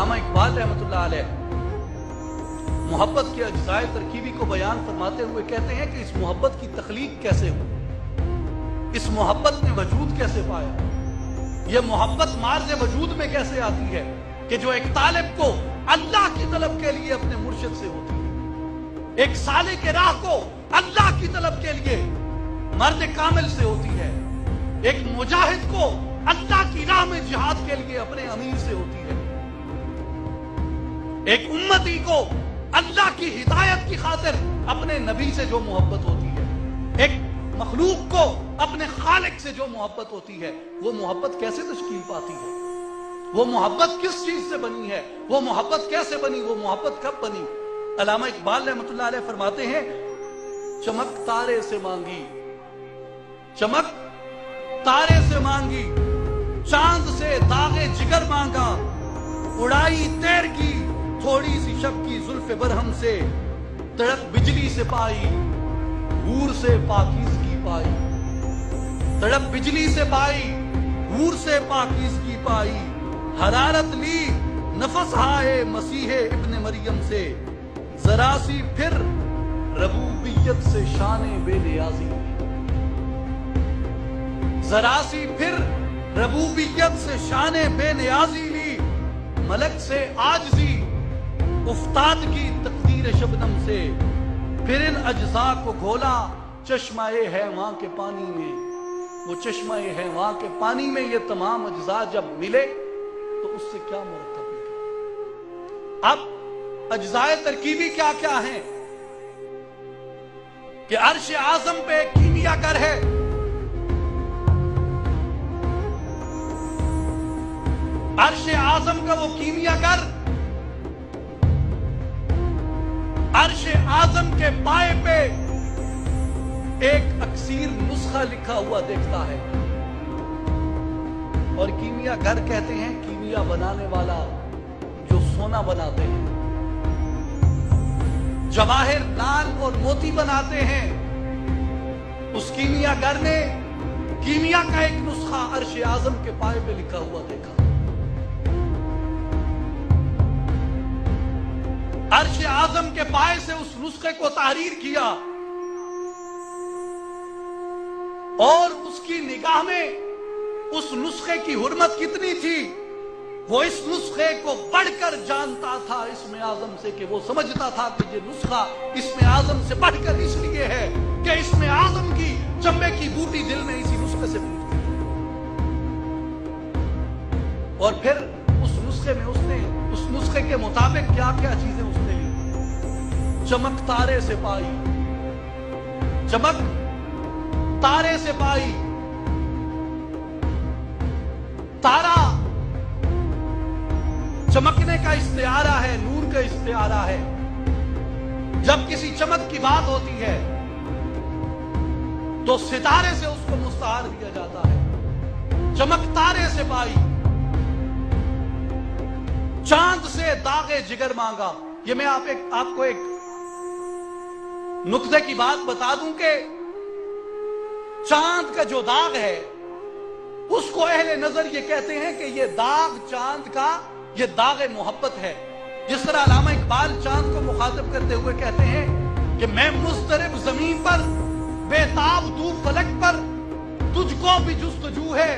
علامہ اقبال رحمۃ اللہ علیہ محبت کے اجزائے ترکیبی کو بیان فرماتے ہوئے کہتے ہیں کہ اس محبت کی تخلیق کیسے ہوئی، اس محبت نے وجود کیسے پایا، یہ محبت مارز وجود میں کیسے آتی ہے کہ جو ایک طالب کو اللہ کی طلب کے لیے اپنے مرشد سے ہوتی ہے، ایک سالک راہ کو اللہ کی طلب کے لیے مرد کامل سے ہوتی ہے، ایک مجاہد کو اللہ کی راہ میں جہاد کے لیے اپنے امیر سے ہوتی ہے، ایک امتی کو اللہ کی ہدایت کی خاطر اپنے نبی سے جو محبت ہوتی ہے، ایک مخلوق کو اپنے خالق سے جو محبت ہوتی ہے، وہ محبت کیسے تشکیل پاتی ہے، وہ محبت کس چیز سے بنی ہے، وہ محبت کیسے بنی، وہ محبت کب بنی؟ علامہ اقبال رحمۃ اللہ علیہ فرماتے ہیں چمک تارے سے مانگی، چمک تارے سے مانگی، چاند سے داغ جگر مانگا، اڑائی تیر کی تھوڑی سی شب کی زلف برہم سے، تڑپ بجلی سے پائی حور سے پاکیزگی پائی، تڑپ بجلی سے پائی حور سے پاکیزگی پائی، حرارت لی نفس ہائے مسیح ابن مریم سے، ذرا سی پھر ربوبیت سے شان بے نیازی، ذرا سی پھر ربوبیت سے شان بے نیازی لی، ملک سے عاجزی افتاد کی تقدیر شبنم سے، پھر ان اجزاء کو گھولا چشمہ حیواں کے پانی میں، وہ چشمہ حیواں کے پانی میں یہ تمام اجزاء جب ملے تو اس سے کیا مرکب نکلا۔ اب اجزاء ترکیبی کیا کیا ہیں کہ عرش اعظم پہ ایک کیمیا گر ہے، عرش اعظم کا وہ کیمیا گر عرش اعظم کے پائے پہ ایک اکسیر نسخہ لکھا ہوا دیکھتا ہے، اور کیمیا گر کہتے ہیں کیمیا بنانے والا جو سونا بناتے ہیں، جواہر لال اور موتی بناتے ہیں، اس کیمیا گر نے کیمیا کا ایک نسخہ عرش اعظم کے پائے پہ لکھا ہوا دیکھا، عرش اعظم کے پائے سے اس نسخے کو تحریر کیا، اور اس کی نگاہ میں اس نسخے کی حرمت کتنی تھی، وہ اس نسخے کو بڑھ کر جانتا تھا اسم اعظم سے، کہ وہ سمجھتا تھا کہ یہ نسخہ اسم اعظم سے بڑھ کر اس لیے ہے کہ اسم اعظم کی چمبے کی بوٹی دل میں اسی نسخے سے پھوٹتی ہے، اور پھر اس نسخے میں اس نے اس نسخے کے مطابق کیا کیا چیزیں اس نے لی، چمک تارے سے پائی، چمک تارے سے پائی، تارا چمکنے کا استعارہ ہے، نور کا استعارہ ہے، جب کسی چمک کی بات ہوتی ہے تو ستارے سے اس کو مستعار دیا جاتا ہے، چمک تارے سے پائی، چاند سے داغ جگر مانگا۔ یہ میں آپ کو ایک نقطے کی بات بتا دوں کہ چاند کا جو داغ ہے اس کو اہل نظر یہ کہتے ہیں کہ یہ داغ چاند کا یہ داغ محبت ہے، جس طرح علامہ اقبال چاند کو مخاطب کرتے ہوئے کہتے ہیں کہ میں مضطرب زمین پر بے تاب تو فلک پر، تجھ کو بھی جستجو ہے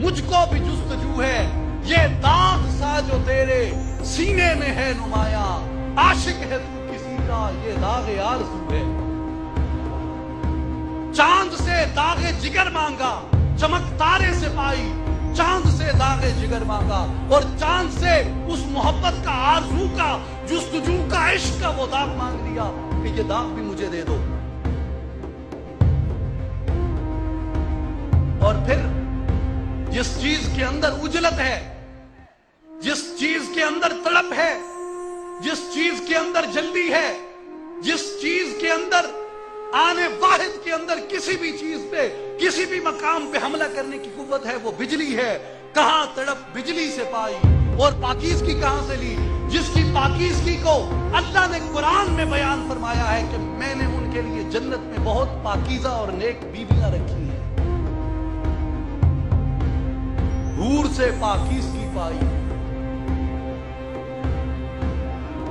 مجھ کو بھی جستجو ہے، یہ داغ سا جو تیرے سینے میں ہے نمایاں، عاشق ہے تو کسی کا یہ داغ آرزو ہے۔ چاند سے داغ جگر مانگا، چمک تارے سے پائی، چاند سے داغ جگر مانگا، اور چاند سے اس محبت کا آرزو کا جستجو کا عشق کا وہ داغ مانگ لیا کہ یہ داغ بھی مجھے دے دو۔ اور پھر جس چیز کے اندر اجلت ہے، جس چیز کے اندر تڑپ ہے، جس چیز کے اندر جلدی ہے، جس چیز کے اندر آنے واحد کے اندر کسی بھی چیز پہ کسی بھی مقام پہ حملہ کرنے کی قوت ہے، وہ بجلی ہے، کہاں تڑپ بجلی سے پائی، اور پاکیزگی کہاں سے لی، جس کی پاکیزگی کو اللہ نے قرآن میں بیان فرمایا ہے کہ میں نے ان کے لیے جنت میں بہت پاکیزہ اور نیک بیویاں رکھی ہیں، حور سے پاکیزگی پائی،